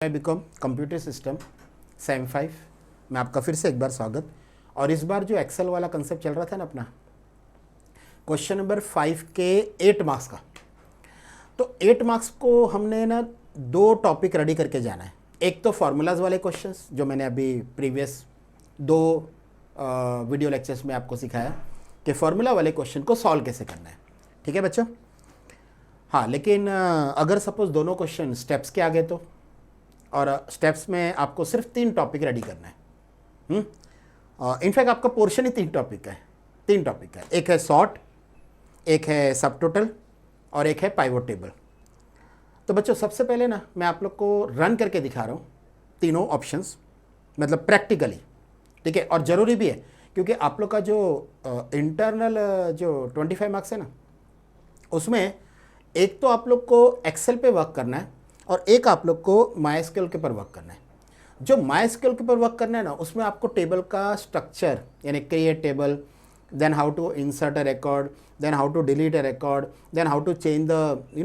BCom computer system same 5 में आपका फिर से एक बार स्वागत। और इस बार जो एक्सेल वाला कंसेप्ट चल रहा था ना अपना क्वेश्चन नंबर 5 के 8 मार्क्स का, तो 8 मार्क्स को हमने ना दो टॉपिक रेडी करके जाना है। एक तो फार्मूलाज वाले क्वेश्चंस जो मैंने अभी प्रीवियस दो वीडियो लेक्चर्स में आपको सिखाया कि फार्मूला वाले क्वेश्चन को सॉल्व कैसे करना है। ठीक है बच्चों? हाँ, लेकिन अगर सपोज दोनों क्वेश्चन स्टेप्स के आ गए तो, और स्टेप्स में आपको सिर्फ 3 टॉपिक रेडी करना है। इनफैक्ट आपका पोर्शन ही 3 टॉपिक का है। एक है सॉर्ट, एक है सब टोटल और एक है पाइवोट टेबल। तो बच्चों सबसे पहले ना मैं आप लोग को रन करके दिखा रहा हूँ तीनों ऑप्शंस, मतलब प्रैक्टिकली। ठीक है, और ज़रूरी भी है क्योंकि आप लोग का जो इंटरनल जो 25 मार्क्स है ना, उसमें एक तो आप लोग को एक्सेल पे वर्क करना है और एक आप लोग को माइस्क्यूएल के ऊपर वर्क करना है। जो माइस्क्यूएल के ऊपर वर्क करना है ना, उसमें आपको टेबल का स्ट्रक्चर यानी create table, then how to insert a record, then how to delete a record, then how to change the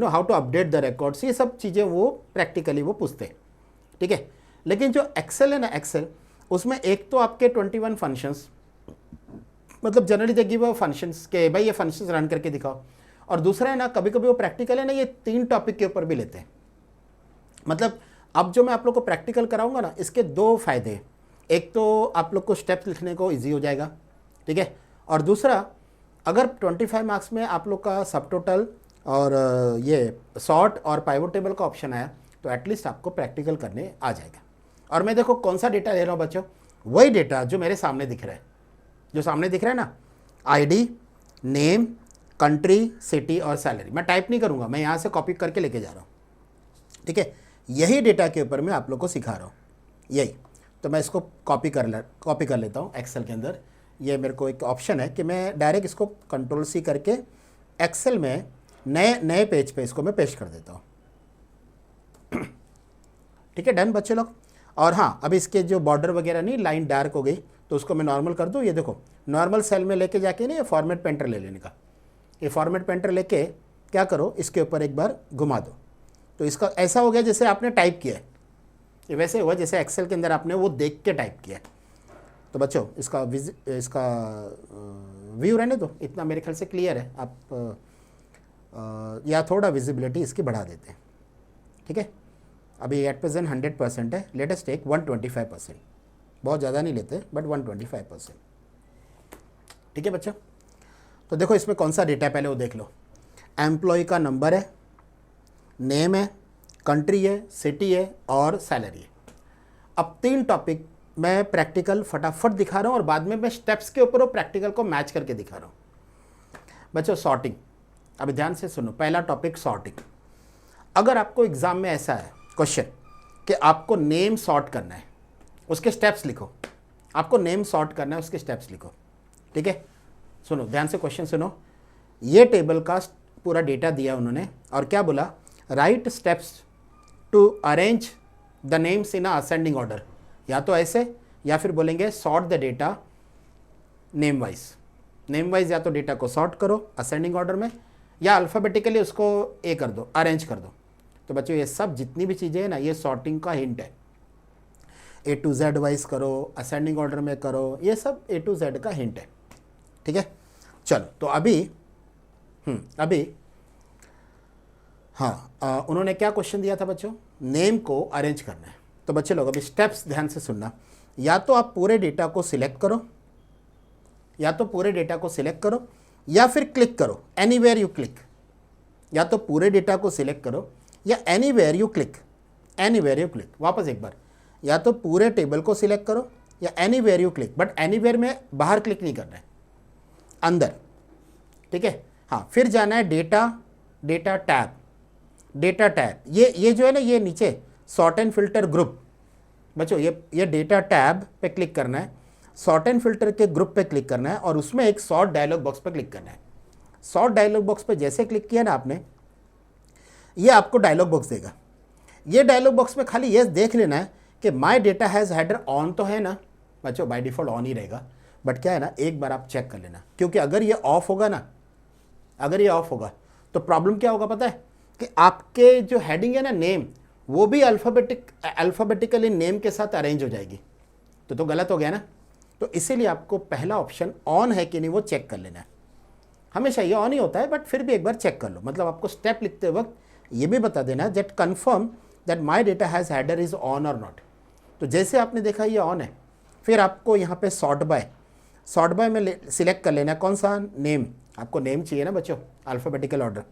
how to update the records, ये सब चीज़ें वो प्रैक्टिकली वो पूछते हैं। ठीक है, लेकिन जो एक्सेल है ना, एक्सेल उसमें एक तो आपके 21 फंक्शंस, मतलब जनरली दे गिव फंक्शंस के भाई ये फंक्शंस रन करके दिखाओ, और दूसरा है ना कभी कभी वो प्रैक्टिकल है ना, ये 3 टॉपिक के ऊपर भी लेते हैं। मतलब अब जो मैं आप लोग को प्रैक्टिकल कराऊंगा ना, इसके 2 फायदे हैं। एक तो आप लोग को स्टेप्स लिखने को इजी हो जाएगा, ठीक है, और दूसरा अगर 25 मार्क्स में आप लोग का सब टोटल और ये सॉर्ट और पाइवोट टेबल का ऑप्शन आया तो एटलीस्ट आपको प्रैक्टिकल करने आ जाएगा। और मैं देखो कौन सा डेटा ले रहा हूँ बच्चों, वही डेटा जो मेरे सामने दिख रहा है, जो सामने दिख रहा है ना, ID, नेम, कंट्री, सिटी और सैलरी। मैं टाइप नहीं करूँगा, मैं यहाँ से कॉपी करके लेके जा रहा हूँ। ठीक है, यही डेटा के ऊपर मैं आप लोग को सिखा रहा हूँ, यही। तो मैं इसको कॉपी कर लेता हूँ एक्सेल के अंदर। ये मेरे को एक ऑप्शन है कि मैं डायरेक्ट इसको Ctrl+C करके एक्सेल में नए पेज पे इसको मैं पेस्ट कर देता हूँ। ठीक है, डन बच्चे लोग। और हाँ, अब इसके जो बॉर्डर वगैरह नहीं, लाइन डार्क हो गई तो उसको मैं नॉर्मल कर दूँ। ये देखो नॉर्मल सेल में लेके जाके ना, ये फॉर्मेट पेंटर ले लेने का। ये फॉर्मेट पेंटर लेके क्या करो, इसके ऊपर एक बार घुमा दो तो इसका ऐसा हो गया जैसे आपने टाइप किया है। ये वैसे हुआ जैसे एक्सेल के अंदर आपने वो देख के टाइप किया है। तो बच्चों इसका व्यू रहने दो, इतना मेरे ख्याल से क्लियर है। आप या थोड़ा विजिबिलिटी इसकी बढ़ा देते हैं। ठीक है, अभी एट प्रेजेंट 100% है, लेटेस्ट टेक 125%, बहुत ज़्यादा नहीं लेते बट 125%। ठीक है बच्चों, तो देखो इसमें कौन सा डेटा है पहले वो देख लो। एम्प्लॉय का नंबर है, नेम है, कंट्री है, सिटी है और सैलरी है। अब 3 टॉपिक मैं प्रैक्टिकल फटाफट दिखा रहा हूँ और बाद में मैं स्टेप्स के ऊपर वो प्रैक्टिकल को मैच करके दिखा रहा हूँ। बच्चों सॉर्टिंग, अभी ध्यान से सुनो। पहला टॉपिक सॉर्टिंग। अगर आपको एग्जाम में ऐसा है क्वेश्चन कि आपको नेम सॉर्ट करना है, उसके स्टेप्स लिखो। आपको नेम सॉर्ट करना है, उसके स्टेप्स लिखो। ठीक है, सुनो ध्यान से, क्वेश्चन सुनो। ये टेबल का पूरा डेटा दिया उन्होंने और क्या बोला, write steps to arrange the names in ascending order. या तो ऐसे या फिर बोलेंगे sort the data name wise या तो डेटा को सॉर्ट करो असेंडिंग ऑर्डर में, या अल्फ़ाबेटिकली उसको कर दो, अरेंज कर दो। तो बच्चों ये सब जितनी भी चीज़ें हैं ना, ये सॉर्टिंग का हिंट है। A to Z वाइज करो, असेंडिंग ऑर्डर में करो, ये सब A to Z का हिंट है। ठीक है, चलो तो अभी हाँ, उन्होंने क्या क्वेश्चन दिया था बच्चों, नेम को अरेंज करना है। तो बच्चे लोग अभी स्टेप्स ध्यान से सुनना। या तो आप पूरे डेटा को सिलेक्ट करो, या फिर क्लिक करो, एनीवेयर यू क्लिक। या तो पूरे डेटा को सिलेक्ट करो या एनीवेयर यू क्लिक। वापस एक बार, या तो पूरे टेबल को सिलेक्ट करो या anywhere you click, but anywhere में बाहर क्लिक नहीं करना है, अंदर। ठीक है, हाँ, फिर जाना है डेटा टैब। ये जो है ना, ये नीचे सॉर्ट एंड फिल्टर ग्रुप। बच्चों ये डेटा टैब पे क्लिक करना है, सॉर्ट एंड फिल्टर के ग्रुप पे क्लिक करना है और उसमें एक सॉर्ट डायलॉग बॉक्स पे क्लिक करना है। सॉर्ट डायलॉग बॉक्स पे जैसे क्लिक किया ना आपने, ये आपको डायलॉग बॉक्स देगा। ये डायलॉग बॉक्स में खाली ये देख लेना है कि my data has header on तो है ना। बच्चों बाय डिफ़ॉल्ट ऑन ही रहेगा, बट क्या है ना, एक बार आप चेक कर लेना, क्योंकि अगर ये ऑफ होगा तो प्रॉब्लम क्या होगा पता है, कि आपके जो हेडिंग है ना नेम, वो भी अल्फ़ाबेटिकली नेम के साथ अरेंज हो जाएगी। तो गलत हो गया ना। तो इसीलिए आपको पहला ऑप्शन ऑन है कि नहीं वो चेक कर लेना है। हमेशा ये ऑन ही होता है, बट फिर भी एक बार चेक कर लो। मतलब आपको स्टेप लिखते वक्त ये भी बता देना that confirm that my data has header is on और नॉट। तो जैसे आपने देखा ये ऑन है, फिर आपको यहाँ पे सॉर्ट बाय में सिलेक्ट कर लेना है कौन सा नेम। आपको नेम चाहिए ना बच्चों, अल्फ़ाबेटिकल ऑर्डर।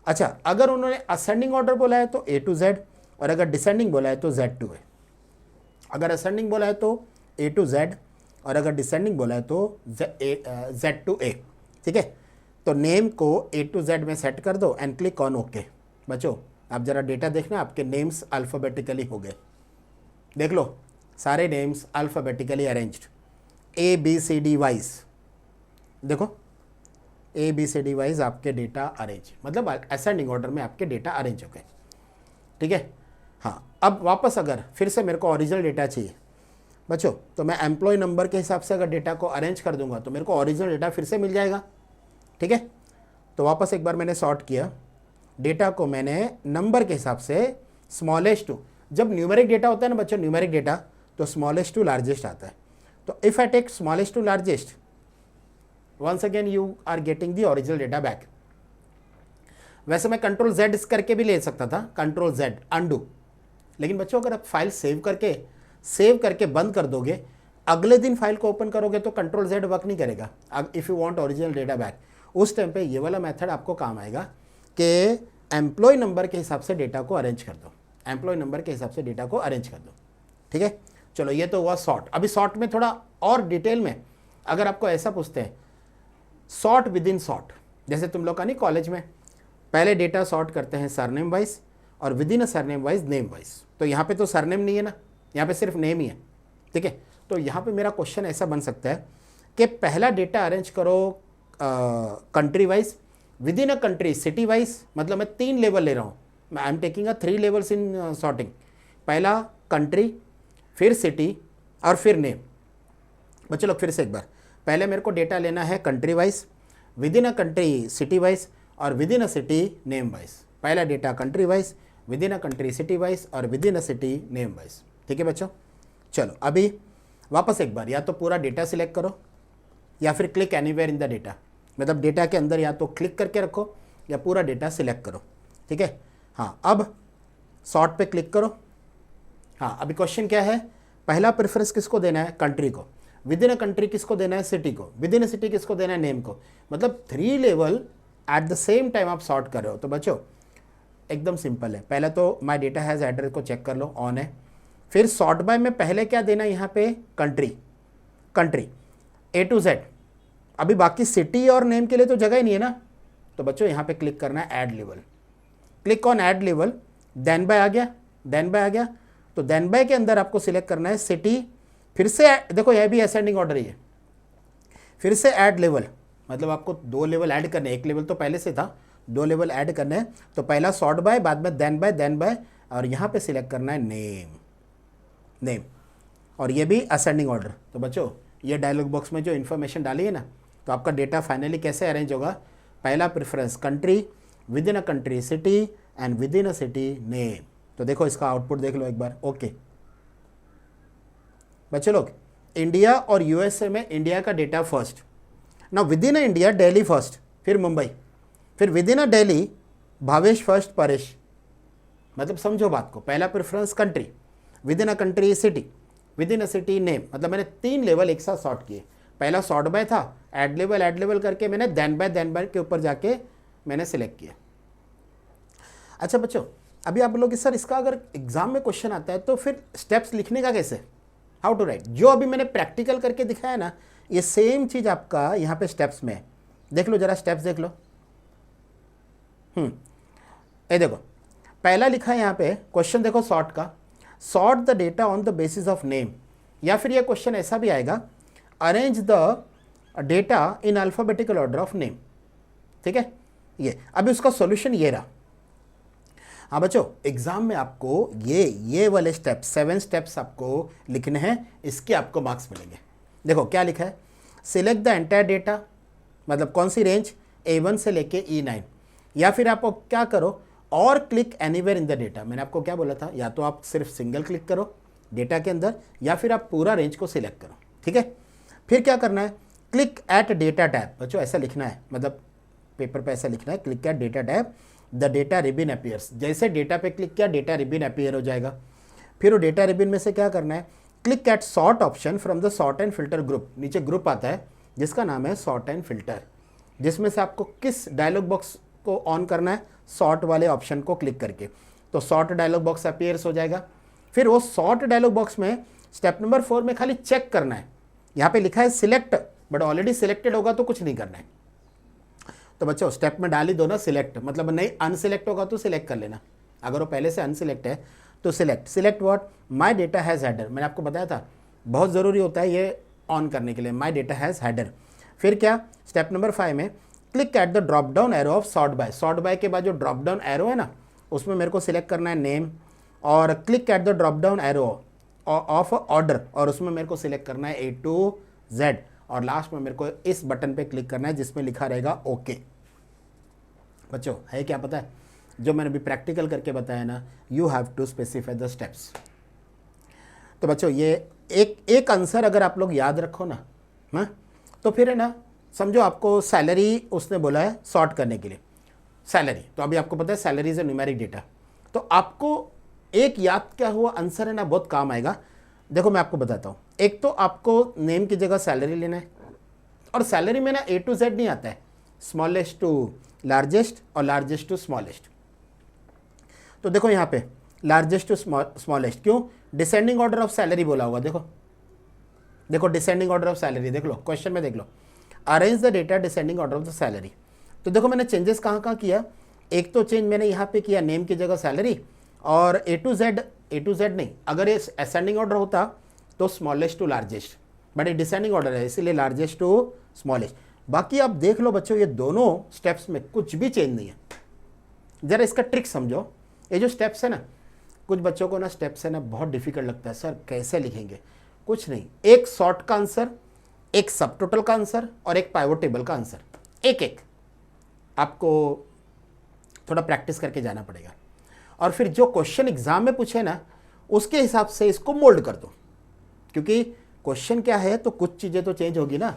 अच्छा, अगर उन्होंने असेंडिंग ऑर्डर बोला है तो A to Z, और अगर डिसेंडिंग बोला है तो Z to A। अगर असेंडिंग बोला है तो A to Z, और अगर डिसेंडिंग बोला है तो Z to A। ठीक है, तो नेम को A to Z में सेट कर दो एंड क्लिक ऑन ओके। बच्चों आप ज़रा डेटा देखना, आपके नेम्स अल्फ़ाबेटिकली हो गए। देख लो, सारे names alphabetically arranged, ABCD wise. देखो ABCD वाइज आपके डेटा अरेंज, मतलब असेंडिंग ऑर्डर में आपके डेटा अरेंज हो गए। ठीक है, हाँ। अब वापस अगर फिर से मेरे को ओरिजिनल डेटा चाहिए बच्चों, तो मैं एम्प्लॉय नंबर के हिसाब से अगर डेटा को अरेंज कर दूंगा तो मेरे को ओरिजिनल डेटा फिर से मिल जाएगा। ठीक है, तो वापस एक बार मैंने सॉर्ट किया डेटा को, मैंने नंबर के हिसाब से स्मॉलेस्ट टू, जब न्यूमेरिक डेटा होता है ना बच्चों, न्यूमेरिक डेटा, तो स्मॉलेस्ट टू लार्जेस्ट आता है। तो if I take smallest to largest, once again you are getting the original data back. वैसे मैं कंट्रोल Z करके भी ले सकता था, कंट्रोल Z अनडू, लेकिन बच्चों अगर आप फाइल सेव करके बंद कर दोगे, अगले दिन फाइल को ओपन करोगे तो कंट्रोल Z वर्क नहीं करेगा। If you want original data back, उस टाइम पे ये वाला मेथड आपको काम आएगा कि एम्प्लॉय नंबर के हिसाब से डेटा को अरेंज कर दो, एम्प्लॉय नंबर के हिसाब से डेटा को अरेंज कर दो। ठीक है, चलो ये तो हुआ सॉर्ट। अभी सॉर्ट में थोड़ा और डिटेल में अगर आपको ऐसा पूछते हैं, सॉर्ट विद इन सॉर्ट, जैसे तुम लोग का नहीं कॉलेज में पहले डेटा सॉर्ट करते हैं सरनेम वाइज और विद इन अ सरनेम वाइज नेम वाइज। तो यहाँ पे तो सरनेम नहीं है ना, यहाँ पे सिर्फ नेम ही है। ठीक है, तो यहाँ पे मेरा क्वेश्चन ऐसा बन सकता है कि पहला डेटा अरेंज करो country wise, within a country city wise. मतलब मैं 3 लेवल ले रहा हूँ, I am taking 3 levels in sorting. पहला कंट्री, फिर सिटी और फिर नेम। बच्चों लोग फिर से एक बार, पहले मेरे को डेटा लेना है country wise, within a country city wise और within a city name wise. पहला data country wise, within a country city wise और within a city name wise. ठीक है बच्चों, चलो अभी वापस एक बार, या तो पूरा डेटा सिलेक्ट करो या फिर click anywhere in the data. मतलब डेटा के अंदर या तो क्लिक करके रखो या पूरा डेटा सिलेक्ट करो। ठीक है, हाँ। अब सॉर्ट पे क्लिक करो। हाँ, अभी क्वेश्चन क्या है, पहला प्रेफरेंस किसको देना है, कंट्री को। विद इन अ कंट्री किसको देना है, सिटी को। विद इन अ सिटी किसको देना है, नेम को। मतलब 3 level at the same time आप सॉर्ट कर रहे हो। तो बच्चों एकदम सिंपल है, पहले तो माई डेटा हैज़ एड्रेस को चेक कर लो, ऑन है। फिर सॉर्ट बाय में पहले क्या देना है, यहाँ पे कंट्री A to Z। अभी बाकी सिटी और नेम के लिए तो जगह ही नहीं है ना, तो बच्चों यहाँ पे क्लिक करना है add level. Click on add level, then by आ गया। तो देन बाय के अंदर आपको सिलेक्ट करना है सिटी, फिर से देखो यह भी असेंडिंग ऑर्डर ही है, फिर से ऐड लेवल। मतलब आपको 2 लेवल ऐड करने, एक लेवल तो पहले से था, 2 लेवल ऐड करने हैं। तो पहला सॉर्ट बाय, बाद में देन बाय, और यहाँ पे सिलेक्ट करना है नेम, और ये भी असेंडिंग ऑर्डर। तो बच्चों ये डायलॉग बॉक्स में जो इन्फॉर्मेशन डाली है ना, तो आपका डेटा फाइनली कैसे अरेंज होगा, पहला preference country, with in a country city and with in a city name. तो देखो इसका आउटपुट देख लो एक बार। ओके बच्चे लोग, इंडिया और यूएसए में इंडिया का डेटा फर्स्ट, ना with in a India Delhi first, फिर मुंबई, फिर with in a Delhi Bhavesh first, Paresh. मतलब समझो बात को, पहला preference country, with in a country city, with in a city name. मतलब मैंने 3 लेवल एक साथ सॉर्ट किए। पहला सॉर्ट बाय था, ऐड लेवल करके मैंने देन बाय के ऊपर जाके मैंने सिलेक्ट किया। अच्छा बच्चों, अभी आप लोग सर इसका अगर एग्जाम में क्वेश्चन आता है तो फिर स्टेप्स लिखने का कैसे, हाउ टू राइट। जो अभी मैंने प्रैक्टिकल करके दिखाया ना, ये सेम चीज़ आपका यहाँ पे स्टेप्स में है। देख लो जरा स्टेप्स देख लो। ये देखो पहला लिखा है यहाँ पे क्वेश्चन, देखो सॉर्ट का, sort the data on the basis of name. या फिर ये क्वेश्चन ऐसा भी आएगा, arrange the data in alphabetical order of name. ठीक है, ये अभी उसका सॉल्यूशन ये रहा। हाँ बच्चों, एग्जाम में आपको ये वाले स्टेप्स 7 स्टेप्स आपको लिखने हैं, इसके आपको मार्क्स मिलेंगे। देखो क्या लिखा है, सिलेक्ट द एंटायर डेटा, मतलब कौन सी रेंज A1 से लेके E9। या फिर आप क्या करो, और click anywhere in the data. मैंने आपको क्या बोला था, या तो आप सिर्फ सिंगल क्लिक करो डेटा के अंदर या फिर आप पूरा रेंज को सिलेक्ट करो, ठीक है। फिर क्या करना है, क्लिक एट डेटा टैब। बच्चों ऐसा लिखना है, मतलब पेपर पे ऐसा लिखना है, click at data tab the data ribbon appears. जैसे डेटा पे क्लिक किया डेटा रिबिन अपीयर हो जाएगा। फिर वो डेटा रिबिन में से क्या करना है, click at sort option from the sort and filter group. नीचे ग्रुप आता है जिसका नाम है सॉर्ट एंड फिल्टर, जिसमें से आपको किस डायलॉग बॉक्स को ऑन करना है, सॉर्ट वाले ऑप्शन को क्लिक करके। तो सॉर्ट डायलॉग बॉक्स अपीयर्स हो जाएगा। फिर वो सॉर्ट डायलॉग बॉक्स में स्टेप नंबर 4 में खाली चेक करना है, यहाँ पे लिखा है सिलेक्ट, बट ऑलरेडी सिलेक्टेड होगा तो कुछ नहीं करना है। तो बच्चों स्टेप में डाल ही दो ना सिलेक्ट, मतलब नहीं अनसिलेक्ट होगा तो सिलेक्ट कर लेना। अगर वो पहले से अनसिलेक्ट है तो select what, my data has header. मैंने आपको बताया था बहुत ज़रूरी होता है ये ऑन करने के लिए, माय डेटा हैज़ हेडर। फिर क्या, स्टेप नंबर 5 में click at the drop down arrow of sort by. Sort by के बाद जो ड्रॉप डाउन एरो है ना, उसमें मेरे को सिलेक्ट करना है नेम, और click at the drop down arrow of order, और उसमें मेरे को सिलेक्ट करना है A to Z, और लास्ट में मेरे को इस बटन पे क्लिक करना है जिसमें लिखा रहेगा ओके। बच्चों है क्या पता है, जो मैंने अभी प्रैक्टिकल करके बताया ना, you have to specify the steps. तो बच्चों ये एक आंसर अगर आप लोग याद रखो ना, हाँ, तो फिर है ना, समझो आपको सैलरी उसने बोला है सॉर्ट करने के लिए, सैलरी, तो अभी आपको पता है salary is a numeric data, तो आपको एक याद क्या हुआ आंसर है ना, बहुत काम आएगा। देखो मैं आपको बताता हूँ, एक तो आपको नेम की जगह सैलरी लेना है, और सैलरी में ना A to Z नहीं आता है, स्मॉलेस्ट टू लार्जेस्ट और लार्जेस्ट टू स्मॉलेस्ट। तो देखो यहाँ पे लार्जेस्ट टू स्मॉलेस्ट, क्यों, डिसेंडिंग ऑर्डर ऑफ सैलरी बोला होगा। देखो डिसेंडिंग ऑर्डर ऑफ सैलरी देख लो, क्वेश्चन में देख लो, arrange the data descending order of the salary. तो देखो मैंने चेंजेस कहाँ कहाँ किया, एक तो चेंज मैंने यहाँ पे किया नेम की जगह सैलरी, और A to Z नहीं, अगर ये असेंडिंग ऑर्डर होता तो स्मॉलेस्ट टू लार्जेस्ट, बट ये डिसेंडिंग ऑर्डर है इसीलिए लार्जेस्ट टू स्मॉलेस्ट। बाकी आप देख लो बच्चों, ये दोनों स्टेप्स में कुछ भी चेंज नहीं है। जरा इसका ट्रिक समझो, ये जो स्टेप्स है ना, कुछ बच्चों को ना स्टेप्स है ना बहुत डिफिकल्ट लगता है, सर कैसे लिखेंगे, कुछ नहीं, एक सॉर्ट का आंसर, एक सब टोटल का आंसर और एक पाइवट टेबल का आंसर, एक आपको थोड़ा प्रैक्टिस करके जाना पड़ेगा, और फिर जो क्वेश्चन एग्जाम में पूछे ना उसके हिसाब से इसको मोल्ड कर दो, क्योंकि क्वेश्चन क्या है तो कुछ चीज़ें तो चेंज होगी ना,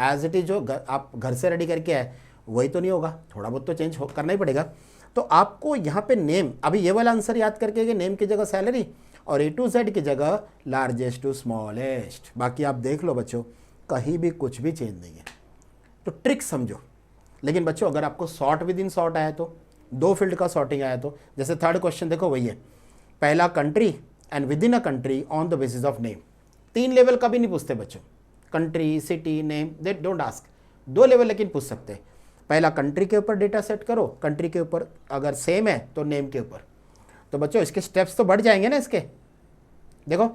एज इट इज जो आप घर से रेडी करके आए वही तो नहीं होगा, थोड़ा बहुत तो चेंज करना ही पड़ेगा। तो आपको यहाँ पे नेम, अभी ये वाला आंसर याद करके कि नेम की जगह सैलरी और A to Z की जगह लार्जेस्ट टू स्मॉलेस्ट। बाकी आप देख लो बच्चों, कहीं भी कुछ भी चेंज नहीं है, तो ट्रिक समझो। लेकिन बच्चों अगर आपको सॉर्ट विद इन सॉर्ट आया तो, दो फील्ड का सॉर्टिंग आया तो, जैसे थर्ड क्वेश्चन देखो वही है, पहला country and with in a country on the basis of name. 3 level का भी नहीं पूछते बच्चों, country city name they don't ask, 2 level लेकिन पूछ सकते हैं। पहला कंट्री के ऊपर डेटा सेट करो, कंट्री के ऊपर अगर सेम है तो नेम के ऊपर। तो बच्चों इसके स्टेप्स तो बढ़ जाएंगे ना इसके। देखो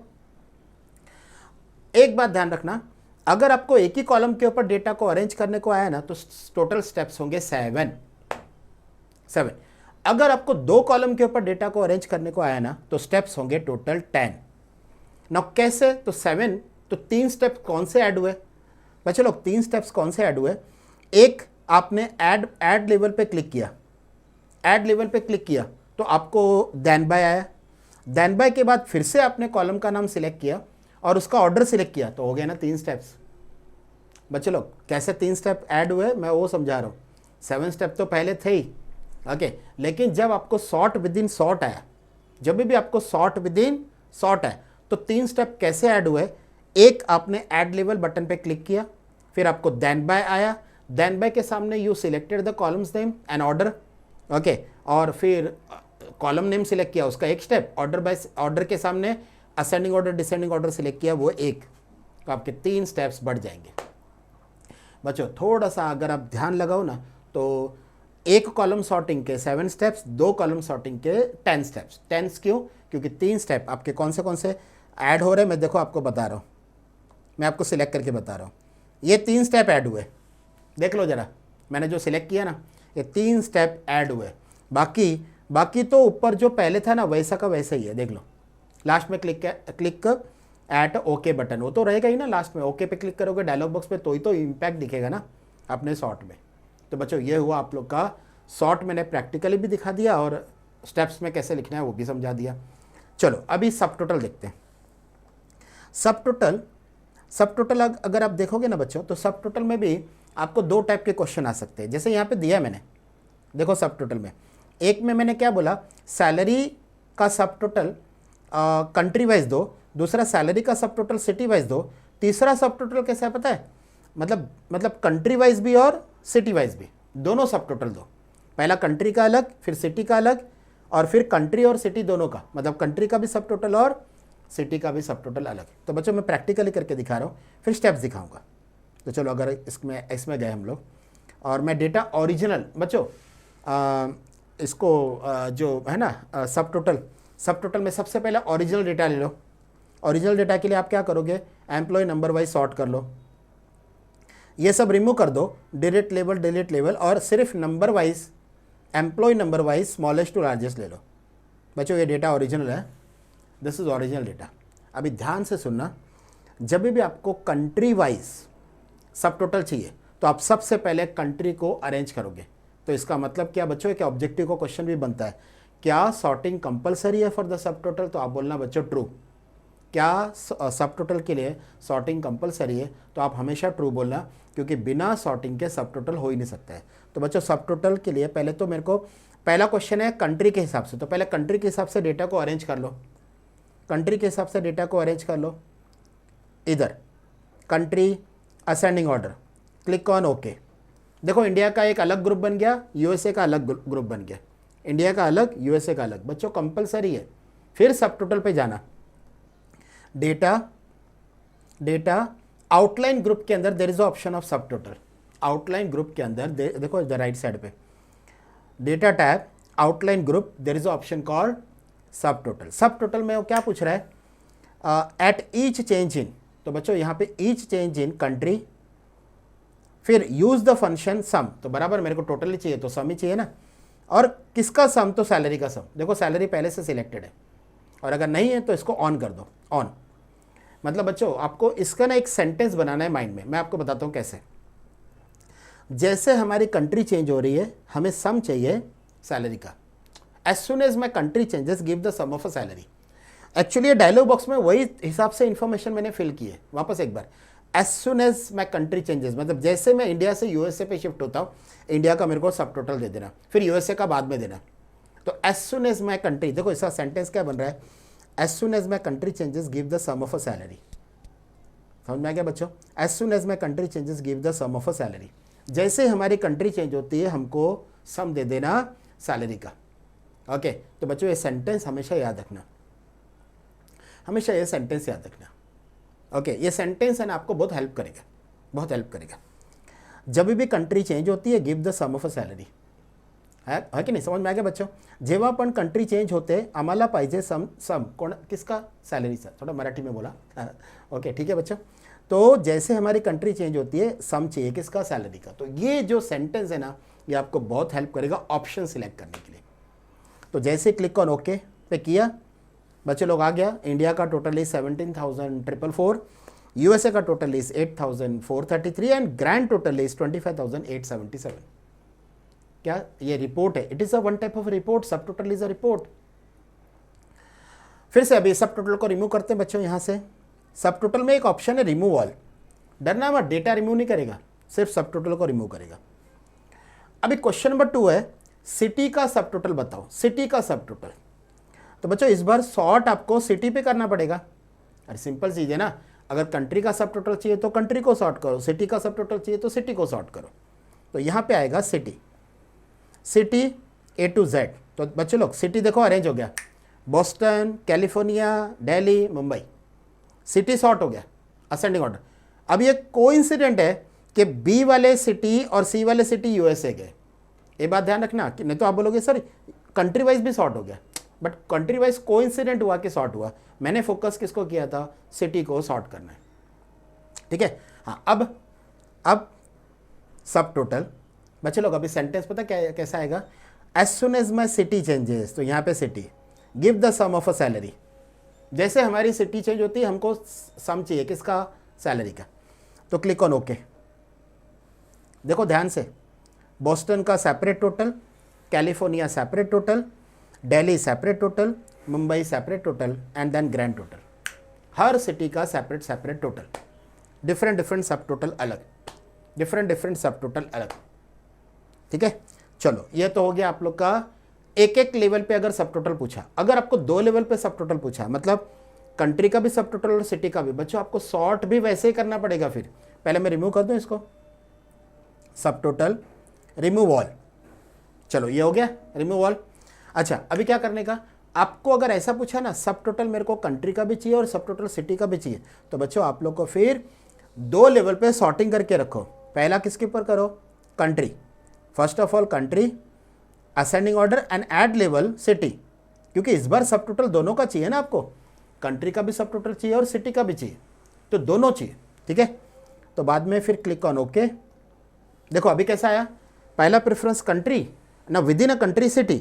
एक बात ध्यान रखना, अगर आपको एक ही कॉलम के ऊपर डेटा को अरेंज करने को आया ना तो टोटल स्टेप्स होंगे 7। अगर आपको 2 कॉलम के ऊपर डेटा को अरेंज करने को आया ना तो स्टेप्स होंगे टोटल 10। ना कैसे, तो 7, तो 3 स्टेप्स कौन से ऐड हुए बच्चे लोग, 3 स्टेप्स कौन से ऐड हुए, एक आपने ऐड लेवल पे क्लिक किया, ऐड लेवल पे क्लिक किया तो आपको देन बाय आया, देन बाय के बाद फिर से आपने कॉलम का नाम सिलेक्ट किया और उसका ऑर्डर सिलेक्ट किया, तो हो गया ना 3 स्टेप्स। बच्चे लोग कैसे 3 स्टेप ऐड हुए मैं वो समझा रहा हूँ, 7 स्टेप तो पहले थे ही, ओके। लेकिन जब आपको सॉर्ट विद इन सॉर्ट आया, जब भी आपको सॉर्ट विद इन सॉर्ट आया तो 3 स्टेप कैसे ऐड हुए, एक आपने ऐड लेवल बटन पे क्लिक किया, फिर आपको देन बाय आया, देन बाय के सामने you selected the columns name and order, okay, और फिर कॉलम नेम सिलेक्ट किया उसका एक स्टेप, ऑर्डर बाय ऑर्डर के सामने ascending order descending order select किया वो एक, तो आपके 3 स्टेप्स बढ़ जाएंगे। बच्चों थोड़ा सा अगर आप ध्यान लगाओ ना तो एक कॉलम सॉर्टिंग के 7 स्टेप्स, 2 कॉलम सॉर्टिंग के 10 स्टेप्स। 10 क्यों, क्योंकि 3 स्टेप आपके कौन से ऐड हो रहे हैं मैं देखो आपको बता रहा हूँ, मैं आपको सिलेक्ट करके बता रहा हूँ, ये 3 स्टेप ऐड हुए, देख लो जरा, मैंने जो सिलेक्ट किया ना ये 3 स्टेप ऐड हुए, बाकी तो ऊपर जो पहले था ना वैसा का वैसा ही है, देख लो। लास्ट में क्लिक एट ओके बटन, वो तो रहेगा ही ना, लास्ट में ओके पे क्लिक करोगे डायलॉग बॉक्स पे तो ही तो इम्पैक्ट दिखेगा ना अपने शॉर्ट में। तो बच्चों ये हुआ आप लोग का शॉर्ट, मैंने प्रैक्टिकली भी दिखा दिया और स्टेप्स में कैसे लिखना है वो भी समझा दिया। चलो अभी सब टोटल देखते हैं। सब टोटल अगर आप देखोगे ना बच्चों, तो सब टोटल में भी आपको दो टाइप के क्वेश्चन आ सकते हैं। जैसे यहाँ पे दिया मैंने, देखो सब टोटल में एक में मैंने क्या बोला, सैलरी का सब टोटल कंट्री वाइज दो, दूसरा सैलरी का सब टोटल सिटी वाइज दो, तीसरा सब टोटल कैसा है पता है, मतलब कंट्री वाइज भी और सिटी वाइज भी, दोनों सब टोटल दो। पहला कंट्री का अलग, फिर सिटी का अलग, और फिर कंट्री और सिटी दोनों का, मतलब कंट्री का भी सब टोटल और सिटी का भी सब टोटल अलग। तो बच्चों मैं प्रैक्टिकली करके दिखा रहा हूँ, फिर स्टेप्स दिखाऊंगा। तो चलो अगर इसमें गए हम लोग, और मैं डेटा ओरिजिनल बच्चों इसको जो है ना सब टोटल में सबसे पहले ओरिजिनल डेटा ले लो। ओरिजिनल डेटा के लिए आप क्या करोगे, एम्प्लॉय नंबर वाइज सॉर्ट कर लो, ये सब रिमूव कर दो, डिलीट लेवल, और सिर्फ number wise, employ number wise smallest to largest ले लो। बच्चों ये डेटा ओरिजिनल है, दिस इज ओरिजिनल डेटा। अभी ध्यान से सुनना, जब भी आपको कंट्री वाइज सब टोटल चाहिए तो आप सबसे पहले कंट्री को अरेंज करोगे। तो इसका मतलब क्या बच्चों, क्या ऑब्जेक्टिव को क्वेश्चन भी बनता है, क्या सॉर्टिंग कंपलसरी है फॉर द सब टोटल, तो आप बोलना बच्चों ट्रू। क्या सब टोटल के लिए सॉर्टिंग कंपलसरी है, तो आप हमेशा ट्रू बोलना, क्योंकि बिना सॉर्टिंग के सब टोटल हो ही नहीं सकता है। तो बच्चों सब टोटल के लिए पहले तो मेरे को पहला क्वेश्चन है कंट्री के हिसाब से, तो पहले कंट्री के हिसाब से डेटा को अरेंज कर लो। कंट्री के हिसाब से डेटा को अरेंज कर लो, इधर country ascending order, click on okay. देखो इंडिया का एक अलग ग्रुप बन गया, यूएसए का अलग ग्रुप बन गया, इंडिया का अलग, यूएसए का अलग। बच्चों कंपलसरी है। फिर सब टोटल पे जाना, डेटा आउटलाइन ग्रुप के अंदर there is option of subtotal. Outline group के अंदर देखो इधर राइट साइड पे data tab, outline group, there is option called subtotal. Subtotal में वो क्या पूछ रहा है, एट ईच चेंज इन, तो बच्चों यहाँ पे ईच चेंज इन कंट्री, फिर यूज द फंक्शन सम, तो बराबर मेरे को टोटल ही चाहिए तो सम ही चाहिए ना, और किसका सम, तो सैलरी का सम। देखो सैलरी पहले से सिलेक्टेड है, और अगर नहीं है तो इसको ऑन कर दो, ऑन। मतलब बच्चों आपको इसका ना एक सेंटेंस बनाना है माइंड में, मैं आपको बताता हूँ कैसे। जैसे हमारी कंट्री चेंज हो रही है, हमें सम चाहिए सैलरी का। As soon as my country changes give the sum of a salary. Actually ये डायलॉग बॉक्स में वही हिसाब से इंफॉर्मेशन मैंने फिल की है। वापस एक बार, as soon as my country changes, मतलब जैसे मैं इंडिया से यूएसए पे शिफ्ट होता हूँ, इंडिया का मेरे को सब टोटल दे देना, फिर यूएसए का बाद में देना। तो as soon as my country, देखो इसका सेंटेंस क्या बन रहा है, as soon as my country changes give the sum of a salary. समझ में आ गया बच्चों, as soon as my country changes give the sum of a salary. जैसे हमारी कंट्री चेंज होती है हमको सम दे देना सैलरी का। ओके तो बच्चों ये सेंटेंस हमेशा याद रखना, हमेशा ये सेंटेंस याद रखना। ओके ये सेंटेंस है ना आपको बहुत हेल्प करेगा, बहुत हेल्प करेगा। जब भी कंट्री चेंज होती है give the sum of a salary, है की नाही, समझ में आ गया बच्चों। जेव्हा पण कंट्री चेंज होते आम्हाला पाहिजे सम कोण, किसका, सैलरीचा। थोड़ा मराठी में बोला, ओके ठीक है बच्चों। तो जैसे हमारी कंट्री चेंज होती है सम चाहिए किसका, सैलरी का। तो ये जो सेंटेंस है ना ये आपको बहुत हेल्प करेगा ऑप्शन सिलेक्ट करने के लिए। तो जैसे क्लिक ऑन ओके पे किया बच्चे लोग आ गया, इंडिया का टोटल इज 17,444, यूएसए का total is 8,433 and grand total is 25,877। क्या ये रिपोर्ट है, it is a one type of report, सब टोटल इज अ रिपोर्ट। फिर से अभी सब टोटल को रिमूव करते हैं बच्चों। यहां से सब टोटल में एक ऑप्शन है रिमूव ऑल, डरना मत, डेटा रिमूव नहीं करेगा, सिर्फ सब टोटल को रिमूव करेगा। अभी क्वेश्चन नंबर 2 है, सिटी का सब टोटल बताओ, सिटी का सब टोटल। तो बच्चों इस बार सॉर्ट आपको सिटी पे करना पड़ेगा। अरे सिंपल चीज है ना, अगर कंट्री का सब टोटल चाहिए तो कंट्री को सॉर्ट करो, सिटी का सब टोटल चाहिए तो सिटी को सॉर्ट करो। तो यहां पे आएगा city, city A to Z। तो बच्चों लोग सिटी देखो अरेंज हो गया, Boston, California, Delhi, Mumbai, city sort हो गया असेंडिंग ऑर्डर। अब ये कोइंसिडेंट है कि बी वाले सिटी और सी वाले सिटी यूएसए गए, ये बात ध्यान रखना, कि नहीं तो आप बोलोगे सर कंट्री वाइज भी सॉर्ट हो गया, बट कंट्री वाइज कोइंसिडेंट हुआ कि सॉर्ट हुआ। मैंने फोकस किसको किया था, सिटी को सॉर्ट करना है, ठीक है। हाँ अब सब टोटल बच्चे लोग, अभी सेंटेंस पता क्या कैसा आएगा, as soon as my city changes, तो यहाँ पे city give the sum of a salary. जैसे हमारी सिटी चेंज होती है हमको सम चाहिए किसका, सैलरी का। तो क्लिक ऑन ओके। देखो ध्यान से, बोस्टन का separate total, California separate total, Delhi separate total, Mumbai separate total and then grand total. हर सिटी का separate separate total, different different subtotal अलग, डिफरेंट डिफरेंट सब टोटल अलग। ठीक है, चलो ये तो हो गया आप लोग का एक एक लेवल पे अगर सब टोटल पूछा। अगर आपको 2 लेवल पे सब टोटल पूछा, मतलब कंट्री का भी सब टोटल और सिटी का भी, बच्चों आपको सॉर्ट भी वैसे ही करना पड़ेगा। फिर पहले मैं रिमूव कर दूं इसको, सब टोटल रिमूव ऑल। चलो ये हो गया रिमूव ऑल। अच्छा, अभी क्या करने का, आपको अगर ऐसा पूछा ना सब टोटल मेरे को कंट्री का भी चाहिए और सब टोटल सिटी का भी चाहिए, तो बच्चों आप लोग को फिर 2 लेवल पे सॉर्टिंग करके रखो। पहला किसके ऊपर करो, country, first of all country, ascending order and add level city, क्योंकि इस बार सब टोटल दोनों का चाहिए ना आपको, कंट्री का भी सब टोटल चाहिए और सिटी का भी चाहिए, तो दोनों चाहिए। ठीक है, तो बाद में फिर क्लिक ऑन ओके। देखो अभी कैसा आया, पहला प्रेफरेंस कंट्री ना, with in a country city,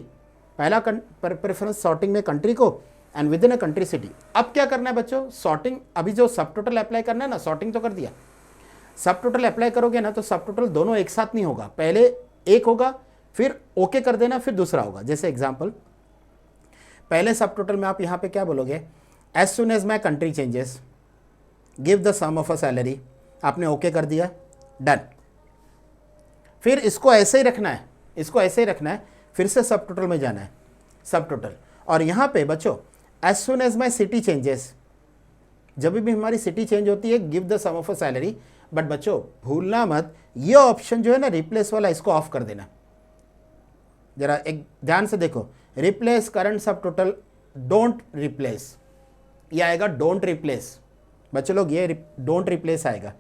पहला प्रेफरेंस सॉर्टिंग में कंट्री को and with in a country city. अब क्या करना है बच्चों, सॉर्टिंग अभी जो सब टोटल अप्लाई करना है ना, सॉर्टिंग तो कर दिया, सब टोटल अप्लाई करोगे ना तो सब टोटल दोनों एक साथ नहीं होगा, पहले एक होगा फिर ओके कर देना फिर दूसरा होगा। जैसे एग्जांपल, पहले सब टोटल में आप यहाँ पे क्या बोलोगे, as soon as my country changes give the sum of a salary, आपने ओके कर दिया, डन। फिर इसको ऐसे ही रखना है, इसको ऐसे ही रखना है, फिर से सब टोटल में जाना है, सब टोटल, और यहाँ पे बच्चों as soon as my city changes, जब भी हमारी सिटी चेंज होती है give the sum of a salary. But बच्चों भूलना मत, ये ऑप्शन जो है ना रिप्लेस वाला, इसको ऑफ कर देना। जरा एक ध्यान से देखो, रिप्लेस करंट सब टोटल, डोंट रिप्लेस, ये आएगा डोंट रिप्लेस। बच्चों लोग ये डोंट रिप्लेस आएगा,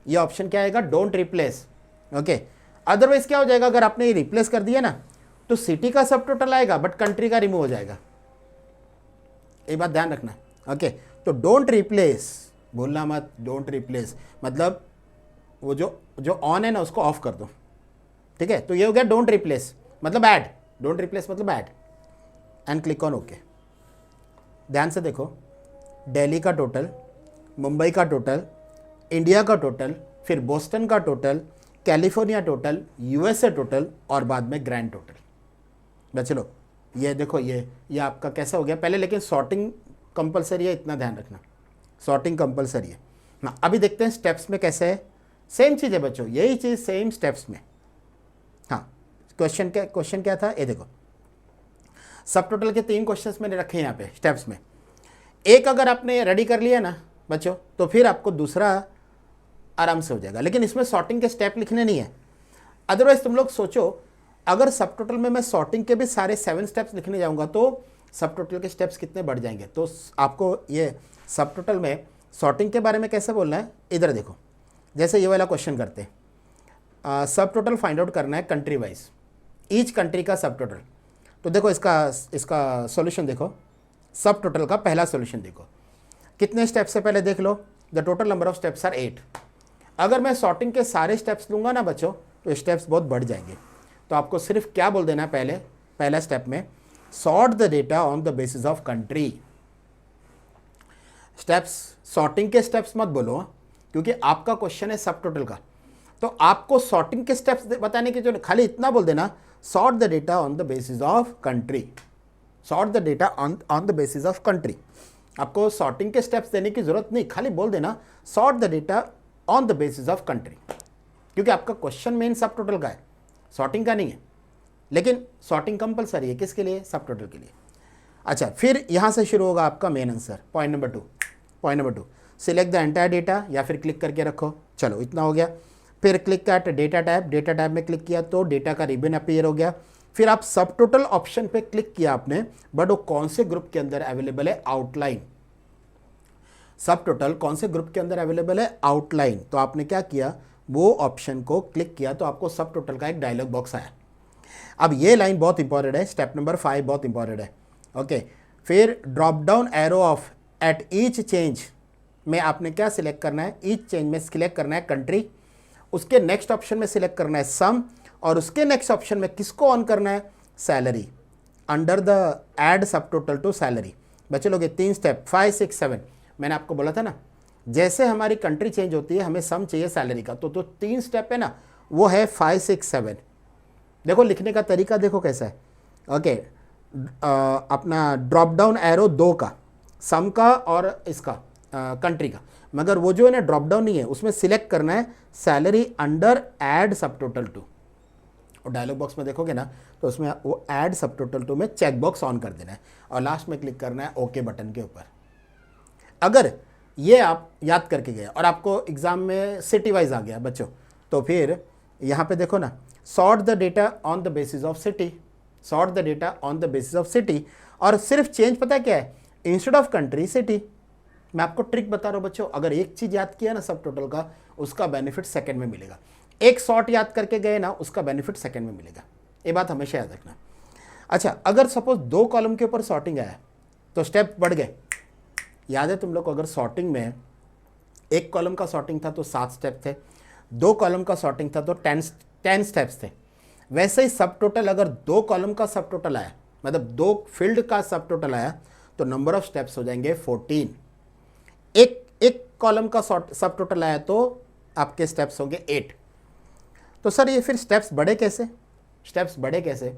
ये ऑप्शन क्या आएगा, डोंट रिप्लेस। ओके, अदरवाइज क्या हो जाएगा, अगर आपने ये रिप्लेस कर दिया ना तो सिटी का सब टोटल आएगा बट कंट्री का रिमूव हो जाएगा, ये बात ध्यान रखना। ओके, तो डोंट रिप्लेस, भूलना मत, डोंट रिप्लेस मतलब वो जो ऑन है ना उसको ऑफ कर दो। ठीक है, तो ये हो गया डोंट रिप्लेस मतलब ऐड, डोंट रिप्लेस मतलब add, and click on okay. ध्यान से देखो, दिल्ली का टोटल, मुंबई का टोटल, इंडिया का टोटल, फिर बोस्टन का total, California total, USA total और बाद में ग्रैंड टोटल। बच्चे लोग ये देखो, ये आपका कैसा हो गया पहले, लेकिन सॉर्टिंग कंपलसरी है, इतना ध्यान रखना, सॉर्टिंग कंपलसरी है ना। अभी देखते हैं स्टेप्स में कैसे है, सेम चीज़ है बच्चों, यही चीज़ सेम स्टेप्स में। हाँ, क्वेश्चन क्या था, ये देखो सब टोटल के 3 क्वेश्चंस मैंने रखे हैं यहाँ पे स्टेप्स में। एक अगर आपने रेडी कर लिया ना बच्चों, तो फिर आपको दूसरा आराम से हो जाएगा, लेकिन इसमें सॉर्टिंग के स्टेप लिखने नहीं है। अदरवाइज तुम लोग सोचो, अगर सब टोटल में मैं सॉर्टिंग के भी सारे 7 स्टेप्स लिखने जाऊँगा तो सब टोटल के स्टेप्स कितने बढ़ जाएंगे। तो आपको ये सब टोटल में सॉर्टिंग के बारे में कैसे बोलना है, इधर देखो, जैसे ये वाला क्वेश्चन करते हैं, सब टोटल फाइंड आउट करना है कंट्री वाइज, ईच कंट्री का सब टोटल। तो देखो इसका सॉल्यूशन देखो, सब टोटल का पहला सॉल्यूशन देखो, कितने स्टेप्स से पहले देख लो, the total number of steps are 8। अगर मैं सॉर्टिंग के सारे स्टेप्स लूँगा ना बच्चों तो स्टेप्स बहुत बढ़ जाएंगे। तो आपको सिर्फ क्या बोल देना है, पहला स्टेप में sort the data on the basis of country. Steps, sorting के स्टेप्स मत बोलो, क्योंकि आपका क्वेश्चन है सब टोटल का, तो आपको सॉर्टिंग के स्टेप्स बताने की जो, खाली इतना बोल देना, sort the data on the basis of country, sort the data on the basis of country. आपको सॉर्टिंग के स्टेप्स देने की जरूरत नहीं, खाली बोल देना sort the data on the basis of country, क्योंकि आपका क्वेश्चन मेन सब टोटल का है, सॉर्टिंग का नहीं है। लेकिन सॉर्टिंग कंपलसरी है किसके लिए, सब टोटल के लिए। अच्छा, फिर यहाँ से शुरू होगा आपका main answer, point number 2, select the entire data, या फिर क्लिक करके रखो। चलो इतना हो गया। फिर क्लिक एट डेटा टैब में क्लिक किया तो डेटा का रिबन अपीयर हो गया। फिर आप सब टोटल ऑप्शन पे क्लिक किया आपने, बट वो कौन से ग्रुप के अंदर अवेलेबल है, आउटलाइन। सब टोटल कौन से ग्रुप के अंदर अवेलेबल है, आउटलाइन। तो आपने क्या किया, वो ऑप्शन को क्लिक किया तो आपको सब टोटल का एक डायलॉग बॉक्स आया। अब ये लाइन बहुत इंपॉर्टेंट है, स्टेप नंबर 5 बहुत इंपॉर्टेंट है। ओके, फिर drop down arrow of at each change में आपने क्या सिलेक्ट करना है, ईच चेंज में सिलेक्ट करना है कंट्री, उसके नेक्स्ट ऑप्शन में सिलेक्ट करना है सम, और उसके नेक्स्ट ऑप्शन में किसको ऑन करना है, सैलरी, अंडर द ऐड सब टोटल टू सैलरी। बच्चे लोग ये 3 स्टेप 5, 6, 7 मैंने आपको बोला था ना, जैसे हमारी कंट्री चेंज होती है हमें सम चाहिए सैलरी का, तो 3 स्टेप है ना, वो है 5, 6, 7। देखो लिखने का तरीका देखो कैसा है। ओके, अपना ड्रॉप डाउन एरो दो का, सम का और इसका कंट्री का, मगर वो जो है ना ड्रॉप डाउन नहीं है, उसमें सिलेक्ट करना है सैलरी अंडर ऐड सब टोटल टू, और डायलॉग बॉक्स में देखोगे ना तो उसमें वो ऐड सब टोटल टू में चेक बॉक्स ऑन कर देना है और लास्ट में क्लिक करना है ओके बटन के ऊपर। अगर ये आप याद करके गए और आपको एग्जाम में सिटी वाइज आ गया बच्चों, तो फिर यहाँ पे देखो ना, sort the data on the basis of city, sort the data on the basis of city, और सिर्फ चेंज पता है क्या है, इंस्टेड ऑफ कंट्री सिटी। मैं आपको ट्रिक बता रहा हूँ बच्चों, अगर एक चीज़ याद किया ना सब टोटल का, उसका बेनिफिट सेकंड में मिलेगा। एक सॉर्ट याद करके गए ना, उसका बेनिफिट सेकंड में मिलेगा, ये बात हमेशा याद रखना। अच्छा, अगर सपोज दो कॉलम के ऊपर सॉर्टिंग आया तो स्टेप बढ़ गए। याद है तुम लोग को, अगर सॉर्टिंग में एक कॉलम का सॉर्टिंग था तो 7 स्टेप थे, दो कॉलम का सॉर्टिंग था तो 10 स्टेप्स थे। वैसे ही सब टोटल अगर दो कॉलम का सब टोटल आया, मतलब दो फील्ड का सब टोटल आया, तो नंबर ऑफ स्टेप्स हो जाएंगे 14। एक कॉलम का सब टोटल आया तो आपके स्टेप्स होंगे 8। तो सर ये फिर स्टेप्स बढ़े कैसे, स्टेप्स बढ़े कैसे?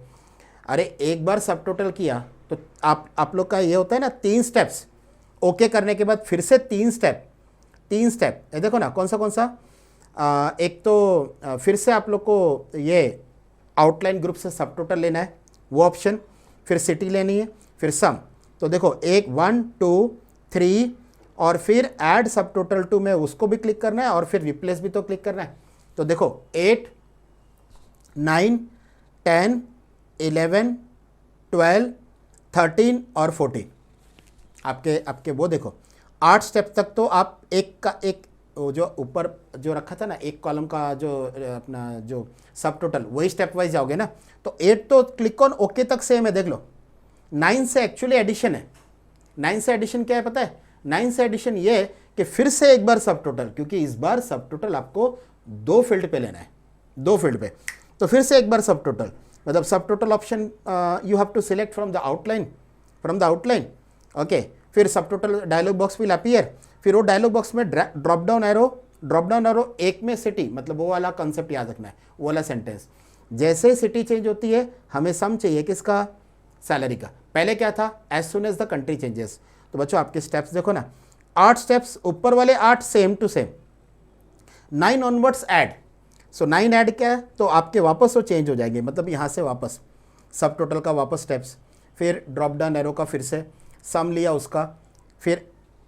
अरे एक बार सब टोटल किया तो आप लोग का ये होता है ना 3 स्टेप्स, ओके करने के बाद फिर से 3 स्टेप ये देखो ना कौन सा एक तो फिर से आप लोग को ये आउटलाइन ग्रुप से सब टोटल लेना है, वो ऑप्शन, फिर सिटी लेनी है, फिर सम। तो देखो 1 2 3 और फिर ऐड सब टोटल टू में उसको भी क्लिक करना है और फिर रिप्लेस भी तो क्लिक करना है। तो देखो 8 9 10 11 12 13 और 14 आपके वो देखो 8 स्टेप तक तो आप एक जो ऊपर जो रखा था ना एक कॉलम का जो अपना जो सब टोटल, वही स्टेप वाइज जाओगे ना। तो 8 तो क्लिक ऑन ओके तक सेम है, देख लो। 9 से एक्चुअली एडिशन है। 9 से एडिशन क्या है पता है? 9 से एडिशन ये है कि फिर से एक बार सब टोटल, क्योंकि इस बार सब टोटल आपको 2 फील्ड पे लेना है, 2 फील्ड पे। तो फिर से एक बार सब टोटल, मतलब subtotal option you have to select from the outline, okay. फिर subtotal dialog box will appear, फिर वो डायलॉग बॉक्स में ड्रॉप डाउन एरो एक में सिटी, मतलब वो वाला कंसेप्ट याद रखना है, वो वाला सेंटेंस। जैसे सिटी चेंज होती है हमें सम चाहिए किसका? सैलरी का। पहले क्या था? As soon as the country changes. तो बच्चों आपके स्टेप्स देखो ना, 8 स्टेप्स, ऊपर वाले 8 same to same, 9 onwards add. So 9 add क्या है तो आपके वापस वो चेंज हो जाएंगे, मतलब यहाँ से वापस सब टोटल का वापस स्टेप्स, फिर ड्रॉप डाउन एरो का फिर से सम लिया उसका, फिर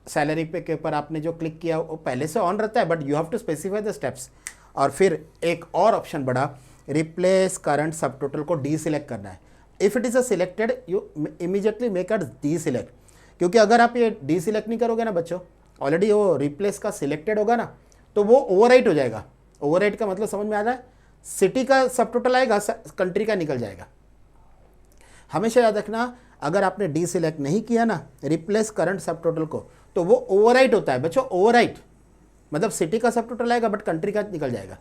सैलरी पे के ऊपर आपने जो क्लिक किया वो पहले से ऑन रहता है, but you have to specify the steps. और फिर एक और ऑप्शन बढ़ा, रिप्लेस करंट सब टोटल को डी सिलेक्ट करना है। If it is a selected you immediately make it deselect, क्योंकि अगर आप ये डी सिलेक्ट नहीं करोगे ना बच्चों, ऑलरेडी वो रिप्लेस का सिलेक्टेड होगा ना, तो वो ओवरराइट हो जाएगा। ओवरराइट का मतलब समझ में आ रहा है? सिटी का सब टोटल आएगा, कंट्री का निकल जाएगा। हमेशा याद रखना, अगर आपने डी सिलेक्ट नहीं किया ना रिप्लेस करंट सब टोटल को, तो वो ओवरराइट होता है बच्चों। ओवरराइट मतलब सिटी का सब टोटल आएगा बट कंट्री का निकल जाएगा,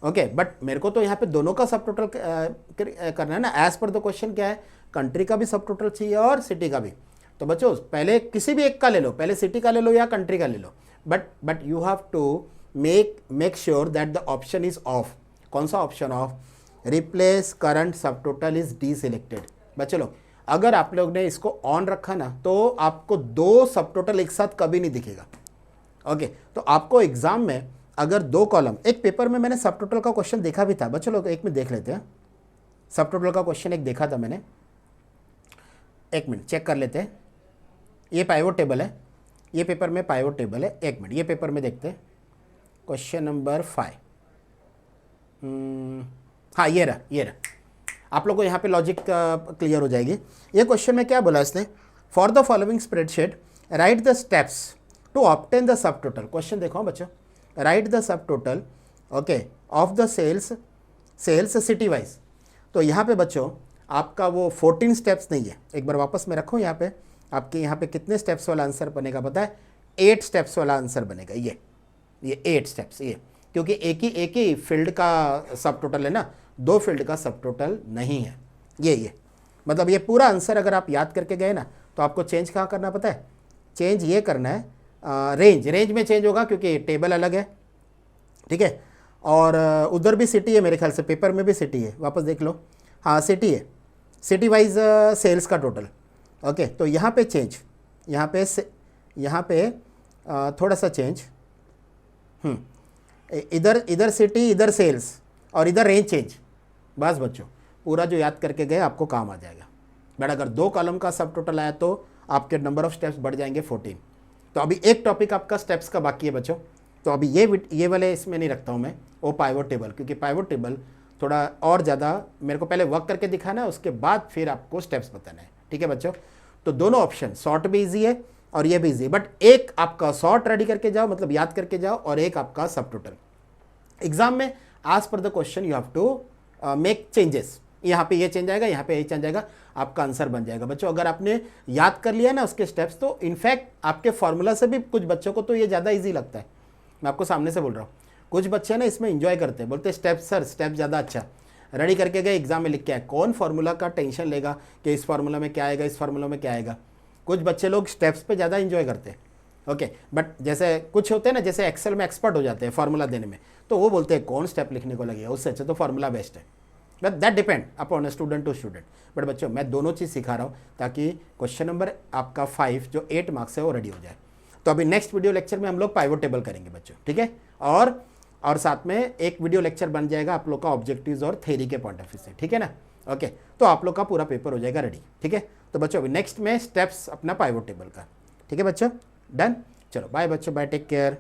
ओके। बट मेरे को तो यहाँ पे दोनों का सब टोटल करना है ना, एज पर द क्वेश्चन क्या है, कंट्री का भी सब टोटल चाहिए और सिटी का भी। तो बच्चों पहले किसी भी एक का ले लो, पहले सिटी का ले लो या कंट्री का ले लो, but you have to make sure that the option is off. कौन सा option off? Replace current subtotal is deselected. बच्चों लोग अगर आप लोग ने इसको ऑन रखा ना तो आपको 2 सब टोटल एक साथ कभी नहीं दिखेगा, ओके। तो आपको एग्जाम में अगर 2 कॉलम, एक पेपर में मैंने सब टोटल का क्वेश्चन देखा भी था बच्चों लोग, एक में देख लेते हैं। सब टोटल का क्वेश्चन एक देखा था मैंने, एक मिनट चेक कर लेते हैं। ये पाइवोट टेबल है, ये पेपर में पाइवोट टेबल है। एक मिनट ये पेपर में देखते हैं, क्वेश्चन नंबर 5। हाँ ये रहा। आप लोग को यहाँ पे लॉजिक क्लियर हो जाएगी। ये क्वेश्चन में क्या बोला इसने? For the following spreadsheet write the steps to obtain the subtotal. Question देखो बच्चों, write the subtotal okay of the sales city wise. तो यहाँ पे बच्चों आपका वो 14 स्टेप्स नहीं है। एक बार वापस मैं रखूँ यहाँ पे, आपके यहाँ पे कितने स्टेप्स वाला आंसर बनेगा पता है? 8 स्टेप्स वाला आंसर बनेगा। ये 8 स्टेप्स, ये क्योंकि एक ही फील्ड का सब टोटल है ना, 2 फील्ड का सब टोटल नहीं है। ये मतलब ये पूरा आंसर अगर आप याद करके गए ना तो आपको चेंज कहाँ करना पता है? चेंज ये करना है रेंज में चेंज होगा क्योंकि टेबल अलग है, ठीक है। और उधर भी सिटी है मेरे ख्याल से, पेपर में भी सिटी है, वापस देख लो। हाँ सिटी है, सिटी वाइज सेल्स का टोटल। ओके, तो यहाँ पे चेंज, यहाँ पे थोड़ा सा चेंज, इधर सिटी, इधर सेल्स और इधर रेंज चेंज। बस बच्चों, पूरा जो याद करके गए आपको काम आ जाएगा। बट अगर 2 कॉलम का सब टोटल आया तो आपके नंबर ऑफ स्टेप्स बढ़ जाएंगे 14। तो अभी एक टॉपिक आपका स्टेप्स का बाकी है बच्चों। तो अभी ये वाले इसमें नहीं रखता हूँ मैं, वो पाइवोट टेबल, क्योंकि पाइवोट टेबल थोड़ा और ज़्यादा मेरे को पहले वर्क करके दिखाना है, उसके बाद फिर आपको स्टेप्स बताना है। ठीक है बच्चों, तो दोनों ऑप्शन, शॉर्ट भी ईजी है और ये भी ईजी है, बट एक आपका शॉर्ट रेडी करके जाओ, मतलब याद करके जाओ, और एक आपका सब टोटल। एग्जाम में आज per the question you have to make changes, यहाँ पे ये चेंज आएगा, यहाँ पे ये चेंज आएगा, आपका आंसर बन जाएगा बच्चों। अगर आपने याद कर लिया ना उसके स्टेप्स, तो इनफैक्ट आपके फॉर्मूला से भी कुछ बच्चों को तो ये ज़्यादा इजी लगता है। मैं आपको सामने से बोल रहा हूँ, कुछ बच्चे ना इसमें इंजॉय करते हैं, बोलते हैं स्टेप सर स्टेप ज़्यादा अच्छा, रेडी करके गए, एग्जाम में लिख के आए। कौन फार्मूला का टेंशन लेगा कि इस फार्मूला में क्या आएगा, इस फार्मूला में क्या आएगा। कुछ बच्चे लोग स्टेप्स पे ज़्यादा इंजॉय करते हैं। ओके, बट जैसे कुछ होते हैं ना, जैसे एक्सेल में एक्सपर्ट हो जाते हैं फार्मूला देने में, तो वो बोलते हैं कौन स्टेप लिखने को लगेगा, उससे अच्छा तो फार्मूला बेस्ट है। But that depend upon student to student. But बच्चों मैं दोनों चीज़ सिखा रहा हूँ ताकि क्वेश्चन नंबर आपका 5 जो 8 मार्क्स है वो रेडी हो जाए। तो अभी नेक्स्ट वीडियो लेक्चर में हम लोग पाइवोट टेबल करेंगे बच्चों, ठीक है। और साथ में एक वीडियो लेक्चर बन जाएगा आप लोग का ऑब्जेक्टिव्स और थ्योरी के पॉइंट ऑफ व्यू से, ठीक है ना। ओके, तो आप लोग का पूरा पेपर हो जाएगा रेडी, ठीक है। तो बच्चों अभी नेक्स्ट में स्टेप्स अपना पाइवोट टेबल का, ठीक है बच्चों, डन। चलो बाय बच्चों, बाय, टेक केयर।